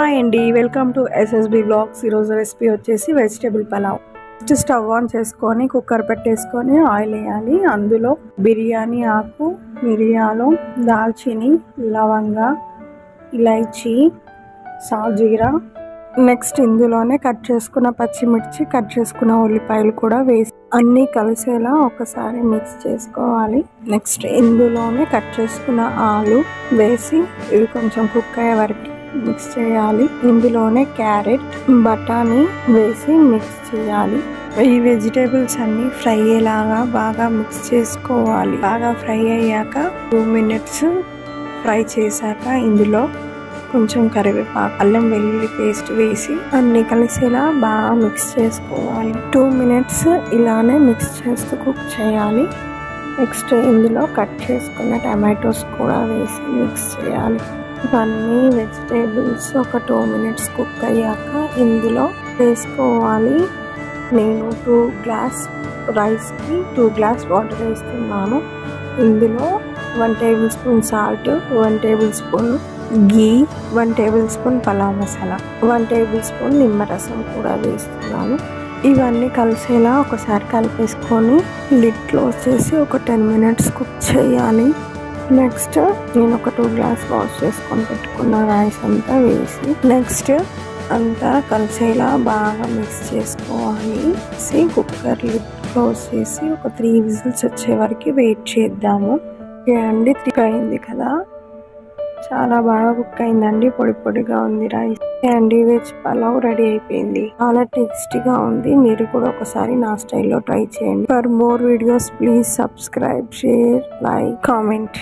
Hi అండి, welcome to SSB blogs. ఈరోజు recipe వచ్చేసి vegetable pulao. First stove on చేసుకొని కుక్కర్ పెట్టేసుకొని ఆయిల్ వేయాలి. అందులో బిర్యానీ ఆకు, మిరియాలు, దాల్చిని, లవంగా, ఇలైచి, సాజీరా, నెక్స్ట్ ఇందులోనే కట్ చేసుకున్న పచ్చిమిర్చి, కట్ చేసుకున్న ఉల్లిపాయలు కూడా వేసి అన్నీ కలిసేలా ఒకసారి మిక్స్ చేసుకోవాలి. నెక్స్ట్ ఇందులోనే కట్ చేసుకున్న ఆలు వేసి ఇవి కొంచెం కుక్ అయ్యే వరకు మిక్స్ చేయాలి. ఇందులోనే క్యారెట్, బఠానీ వేసి మిక్స్ చేయాలి. ఈ వెజిటేబుల్స్ అన్ని ఫ్రై అయ్యేలాగా బాగా మిక్స్ చేసుకోవాలి. బాగా ఫ్రై అయ్యాక 2 minutes ఫ్రై చేశాక ఇందులో కొంచెం కరివేపాకు, అల్లం వెల్లుల్లి పేస్ట్ వేసి అన్ని కలిసేలా బాగా మిక్స్ చేసుకోవాలి. 2 minutes ఇలానే మిక్స్ చేస్తూ కుక్ చేయాలి. నెక్స్ట్ ఇందులో కట్ చేసుకున్న టమాటోస్ కూడా వేసి మిక్స్ చేయాలి. ఇవన్నీ వెజిటేబుల్స్ ఒక 2 minutes కుక్ అయ్యాక ఇందులో వేసుకోవాలి. నేను 2 glass రైస్కి 2 glass వాటర్ వేస్తున్నాను. ఇందులో 1 tablespoon సాల్ట్, 1 tablespoon ఘీ, 1 tablespoon పలావ్ మసాలా, 1 tablespoon నిమ్మరసం కూడా వేస్తున్నాను. ఇవన్నీ కలిసేలా ఒకసారి కలిపేసుకొని లిడ్ క్లోజ్ చేసి ఒక 10 minutes కుక్ చేయాలి. నెక్స్ట్ నేను ఒక 2 glass వాష్ చేసుకొని పెట్టుకున్న రైస్ అంతా వేసి నెక్స్ట్ అంతా కలిసేలా బాగా మిక్స్ చేసుకోవాలి. కుక్కర్ లిడ్ క్లోజ్ చేసి ఒక 3 whistles వచ్చే వరకు వెయిట్ చేద్దాము. అండి 3 అయింది కదా, చాలా బాగా కుక్ అయిందండి. పొడి పొడిగా ఉంది రైస్ అండి. వెజ్ పలావ్ రెడీ అయిపోయింది. చాలా టేస్టీగా ఉంది. మీరు కూడా ఒకసారి నా స్టైల్లో ట్రై చేయండి. For more videos please subscribe, share, like, comment.